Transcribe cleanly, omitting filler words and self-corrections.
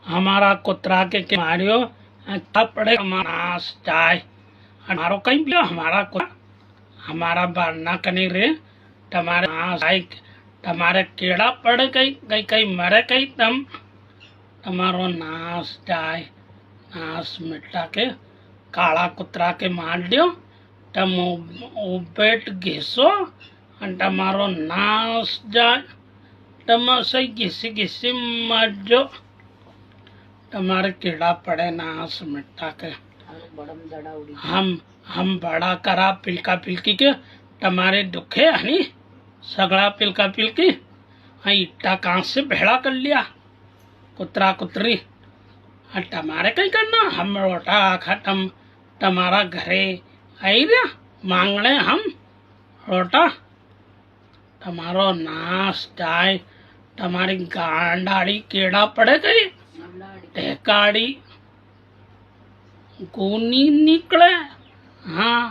हमारा कुतरा के मारियो कपड़े नाश जाए हमारो कहीं भी हमारा हमारा बारना कनी रे तुम्हारे नाश आए तुम्हारे कीड़ा पड़ गई कहीं कहीं मरे कहीं तम तुम्हारो नाश जाए नाश मिटा के काला कुतरा के मार दियो तम बेट घिसो तमारो नाश जाए तम सही घिसी घिसी मर तुम्हारे कीड़ा पड़े नाश मिटा के हम बड़ा करा पिलका पिलकी के तुम्हारे दुखे हनी सगड़ा पिलका पिलकी इट्टा कहाँ से भेड़ा कर लिया कुतरा कुतरी तुम्हारे कहीं करना हम रोटा खत्म तुम्हारा घरे आई रे मांगने हम रोटा तुम्हारो नाश जाए तुम्हारी गांडाड़ी कीड़ा पड़े गई ढेकाड़ी गोनी निकले हाँ